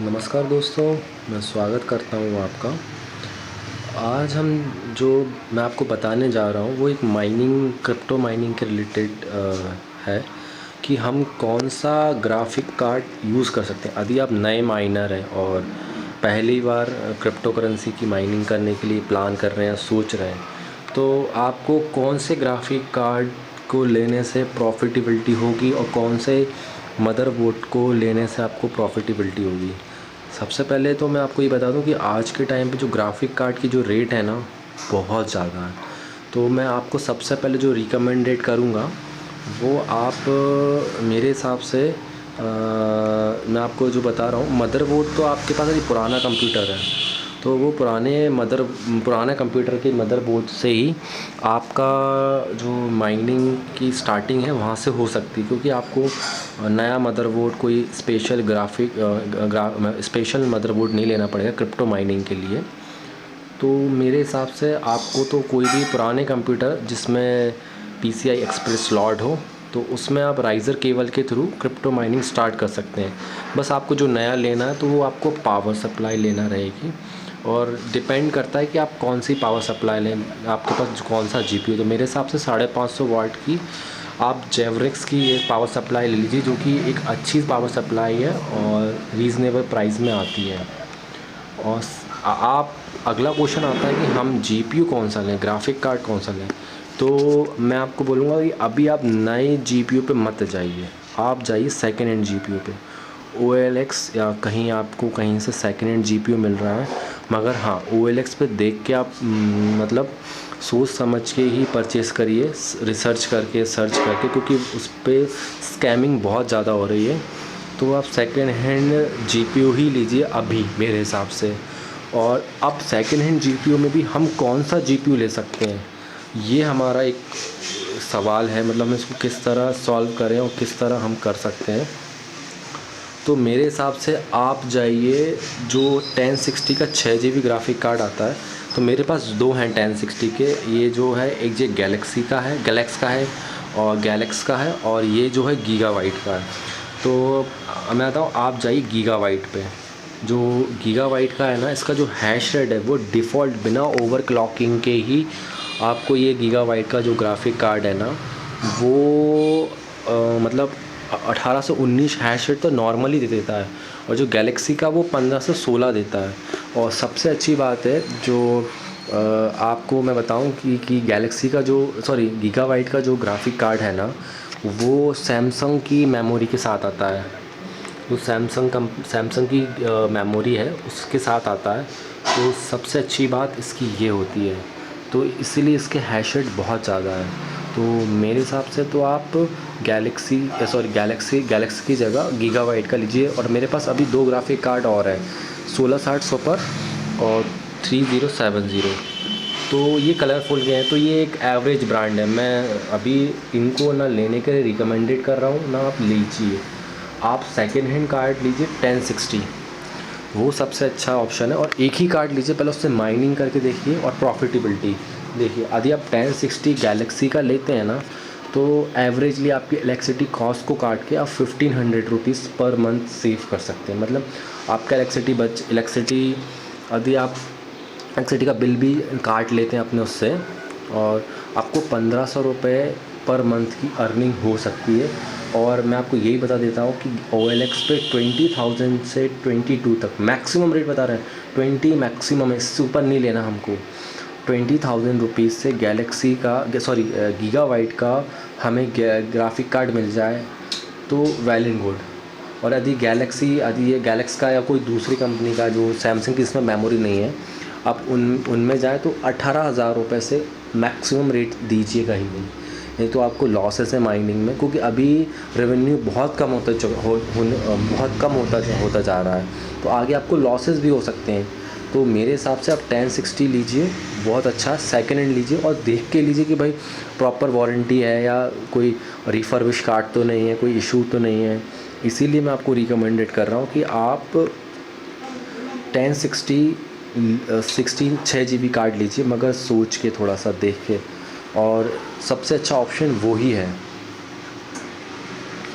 नमस्कार दोस्तों, मैं स्वागत करता हूँ आपका। आज हम जो मैं आपको बताने जा रहा हूँ वो एक क्रिप्टो माइनिंग के रिलेटेड है कि हम कौन सा ग्राफिक कार्ड यूज़ कर सकते हैं। यदि आप नए माइनर हैं और पहली बार क्रिप्टो करेंसी की माइनिंग करने के लिए प्लान कर रहे हैं, सोच रहे हैं, तो आपको कौन से ग्राफिक कार्ड को लेने से प्रॉफिटेबिलिटी होगी और कौन से मदरबोर्ड को लेने से आपको प्रॉफिटेबिलिटी होगी। सबसे पहले तो मैं आपको ये बता दूं कि आज के टाइम पे जो ग्राफिक कार्ड की जो रेट है ना, बहुत ज़्यादा है। तो मैं आपको सबसे पहले जो रिकमेंडेड करूँगा वो आप मेरे हिसाब से मैं आपको जो बता रहा हूँ, मदरबोर्ड तो आपके पास अभी पुराना कंप्यूटर है, तो वो पुराने कंप्यूटर के मदरबोर्ड से ही आपका जो माइनिंग की स्टार्टिंग है वहाँ से हो सकती है, क्योंकि आपको नया मदरबोर्ड कोई स्पेशल मदरबोर्ड नहीं लेना पड़ेगा क्रिप्टो माइनिंग के लिए। तो मेरे हिसाब से आपको तो कोई भी पुराने कंप्यूटर जिसमें PCI एक्सप्रेस स्लॉट हो, तो उसमें आप राइज़र केबल के थ्रू क्रिप्टो माइनिंग स्टार्ट कर सकते हैं। बस आपको जो नया लेना है तो वो आपको पावर सप्लाई लेना रहेगी, और डिपेंड करता है कि आप कौन सी पावर सप्लाई लें, आपके पास कौन सा GPU। तो मेरे हिसाब से 550 वाट की आप जेवरिक्स की ये पावर सप्लाई ले लीजिए, जो कि एक अच्छी पावर सप्लाई है और रीज़नेबल प्राइस में आती है। और आप अगला क्वेश्चन आता है कि हम GPU कौन सा लें, ग्राफिक कार्ड कौन सा लें। तो मैं आपको बोलूँगा कि अभी आप नए GPU पे मत जाइए, आप जाइए सेकेंड हैंड GPU पे। OLX या कहीं आपको कहीं से सेकेंड हैंड GPU मिल रहा है, मगर हाँ, OLX पे देख के आप मतलब सोच समझ के ही परचेज़ करिए, रिसर्च करके सर्च करके, क्योंकि उस पर स्कैमिंग बहुत ज़्यादा हो रही है। तो आप सेकेंड हैंड GPU ही लीजिए अभी मेरे हिसाब से। और अब सेकेंड हैंड GPU में भी हम कौन सा GPU ले सकते हैं, ये हमारा एक सवाल है। मतलब हम इसको किस तरह सॉल्व करें और किस तरह हम कर सकते हैं। तो मेरे हिसाब से आप जाइए, जो 1060 का 6 GB ग्राफिक कार्ड आता है, तो मेरे पास दो हैं 1060 के। ये जो है एक ये गैलेक्स का है और गैलेक्स का है, और ये जो है गीगाबाइट का है। तो मैं बताऊँ, आप जाइए गीगाबाइट पे। जो गीगाबाइट का है ना, इसका जो हैश रेट है वो डिफ़ॉल्ट बिना ओवरक्लॉकिंग के ही आपको ये गीगाबाइट का जो ग्राफिक कार्ड है ना, वो मतलब 18 से 19 हैश रेट तो नॉर्मली दे देता है, और जो गैलेक्सी का वो 15 से 16 देता है। और सबसे अच्छी बात है जो आपको मैं बताऊं कि गैलेक्सी का जो गीगाबाइट का जो ग्राफिक कार्ड है ना, वो सैमसंग की मेमोरी के साथ आता है। जो सैमसंग की मेमोरी है उसके साथ आता है। तो सबसे अच्छी बात इसकी ये होती है, तो इसीलिए इसके हैश रेट बहुत ज़्यादा है। तो मेरे हिसाब से तो आप गैलेक्सी की जगह गीगाबाइट का लीजिए। और मेरे पास अभी दो ग्राफिक कार्ड और हैं, 1660 सुपर और 3070। तो ये कलरफुल के हैं, तो ये एक एवरेज ब्रांड है। मैं अभी इनको ना लेने के लिए रिकमेंडेड कर रहा हूँ, ना आप लीजिए। आप सेकेंड हैंड कार्ड लीजिए 1060, वो सबसे अच्छा ऑप्शन है। और एक ही कार्ड लीजिए, पहले उससे माइनिंग करके देखिए और प्रॉफिटेबिलिटी देखिए। यदि आप 1060 गैलेक्सी का लेते हैं ना, तो एवरेजली आपकी इलेक्ट्रिसिटी कॉस्ट को काट के आप 1500 रुपीज़ पर मंथ सेव कर सकते हैं। मतलब आपका इलेक्ट्रिसिटी यदि आप इलेक्ट्रिसिटी का बिल भी काट लेते हैं अपने उससे, और आपको 1500 रुपये पर मंथ की अर्निंग हो सकती है। और मैं आपको यही बता देता हूँ कि OLX पे 20,000 से 22 तक मैक्सिमम रेट बता रहे हैं। 20 मैक्सिमम है, इससे ऊपर नहीं लेना हमको। 20,000 रुपीज़ से गीगाबाइट का हमें ग्राफिक कार्ड मिल जाए तो वेल एंड गुड। और यदि ये गैलेक्स का या कोई दूसरी कंपनी का, जो सैमसंग की इसमें मेमोरी नहीं है, आप उनमें जाए तो 18,000 रुपये से मैक्सिमम रेट दीजिएगा ही नहीं तो आपको लॉसेस है माइनिंग में, क्योंकि अभी रेवेन्यू बहुत कम होता जा रहा है। तो आगे आपको लॉसेस भी हो सकते हैं। तो मेरे हिसाब से आप 1060 लीजिए, बहुत अच्छा सेकेंड हैंड लीजिए, और देख के लीजिए कि भाई प्रॉपर वारंटी है या कोई रिफर्बिश कार्ड तो नहीं है, कोई इशू तो नहीं है। इसीलिए मैं आपको रिकमेंडेड कर रहा हूँ कि आप 1060 6 GB कार्ड लीजिए, मगर सोच के थोड़ा सा देख के। और सबसे अच्छा ऑप्शन वो ही है।